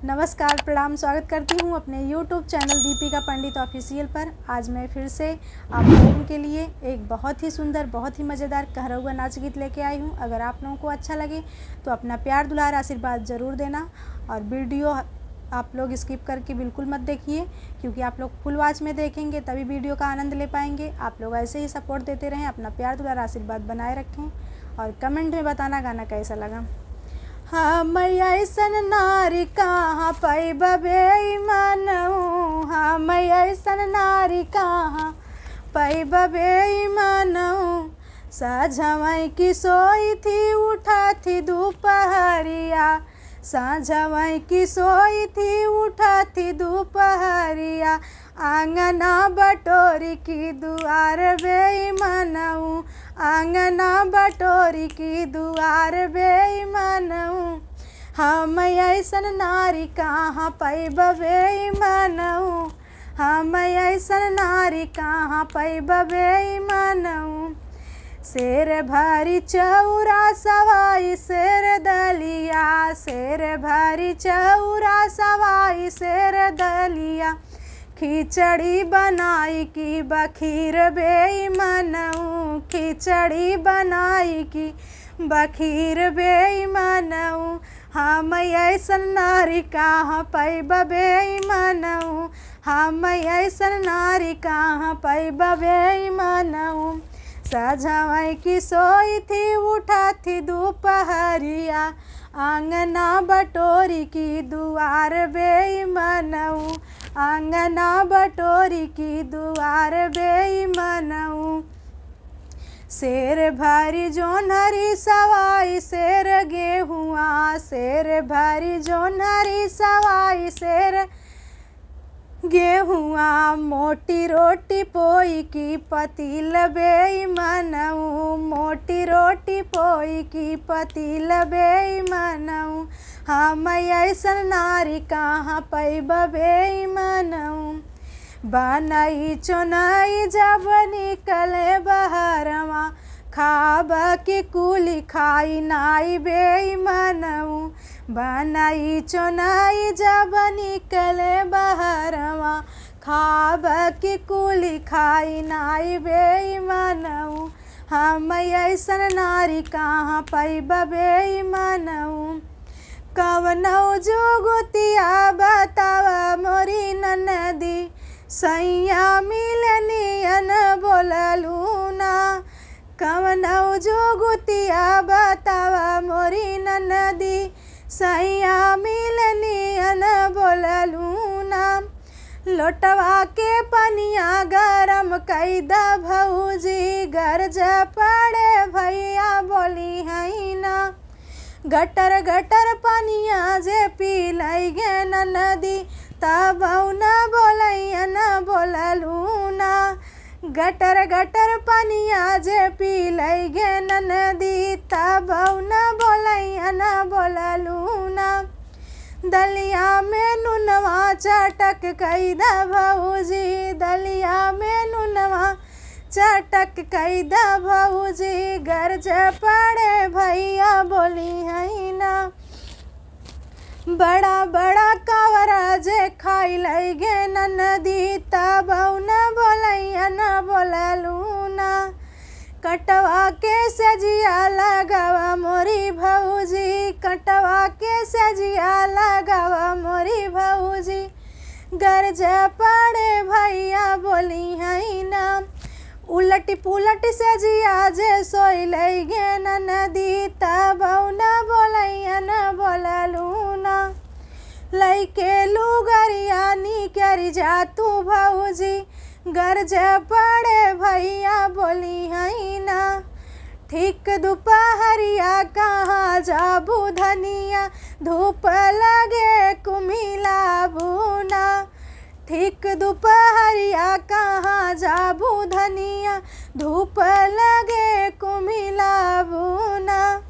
नमस्कार, प्रणाम, स्वागत करती हूँ अपने YouTube चैनल दीपिका पंडित ऑफिशियल पर। आज मैं फिर से आप लोगों के लिए एक बहुत ही सुंदर, बहुत ही मज़ेदार कहरा हुआ नाच गीत लेके आई हूँ। अगर आप लोगों को अच्छा लगे तो अपना प्यार दुलार आशीर्वाद ज़रूर देना और वीडियो आप लोग स्किप करके बिल्कुल मत देखिए, क्योंकि आप लोग फुल वॉच में देखेंगे तभी वीडियो का आनंद ले पाएंगे। आप लोग ऐसे ही सपोर्ट देते रहें, अपना प्यार दुलार आशीर्वाद बनाए रखें और कमेंट में बताना गाना कैसा लगा। हम ऐसन नारी कहाँ पैब बेईमानऊ, हम ऐसन नारी कहाँ पैब बेईमानऊ। साझवई की सोई थी उठा थी दोपहरिया, साझवई की सोई थी उठा थी दोपहरिया। आंगना बटोरी की दुआर बेईमानऊ, आंगना बटोरी की दुआर बेईमानऊ। हम ऐसन नारी कहाँ पैब बेईमानऊ, हम ऐसन नारी कहाँ पैब बेईमानऊ। शेर भरी चौरा सवाई शेर दलिया, शेर भरी चौरा सवाई शेर दलिया। खिचड़ी बनाई की बखीर बेईमानऊ, खिचड़ी बनाई की बखीर बेईमानऊ। हम ऐसन नारी कहाँ पैब बेईमानऊ, हम ऐसन नारी कहाँ पैब बेईमानऊ। साझवई की सोई थी उठा थी दोपहरिया, आंगना बटोरी की दुआर बेईमानऊ, आंगना बटोरी की दुआर बेईमानऊ। शेर भरी जोन्हरी सवाई शेर गेहुआ, शेर भरी जोन्हरी सवाई शेर गेहुआ। मोटी रोटी पोई की पतील बेईमानऊ, मोटी रोटी पोई की पतील बेईमानऊ। हम ऐसन नारी कहाँ पैब बेईमानऊ। बनई चुनई जब निकले बहरवा, खाब की कुली खाई नाई बेईमानऊ। बनई चुनई जब निकले बहरवा, खाब की कुली खाई नाई बेईमानऊ। हम ऐसन नारी कहाँ पैब बेईमानऊ। कवनौ जुगतिया बतावा मोरी ननदी, सैया मिलनियन बोललू ना। कवनौ जुगतिया बतावा मोरी ननदी, सैया मिलनियन बोललू ना। लोटवा के पनिया गरम कैदा भौजी, गर्ज पड़े भैया बोली है ना। गटर गटर पनिया जे पी लगे नदी, तब न बोलैया न बोललू ना। गटर गटर पनिया जे पी लगे नदी, तब न बोलैया न बोललू ना। दलिया में नुनवा चटक कैदा भौजी, दलिया में नुनवा चटक कैदा भौजी, गर्ज पड़े भैया बोली है ना। बड़ा बड़ा कवरा जे खाई लगे नदी, तब न बोलैया न बोललू ना। कटवा के सजिया लगावा मोरी भौजी, कटवा के सजिया लगावा मोरी भौजी, गर्ज पड़े भैया बोली है ना। उलट पुलट सजिया जे सोई लगे नदी, तब न बोलैया न बोललू ना। लैके लुगरिया निकर जा तू भौजी, गर्ज पड़े भैया बोली है ना। ठीक दोपहरिया कहाँ जाबू धनिया, धूप लगे कुमिला भूना। ठीक दोपहरिया कहाँ जाबू धनिया, धूप लगे कुमिला भूना।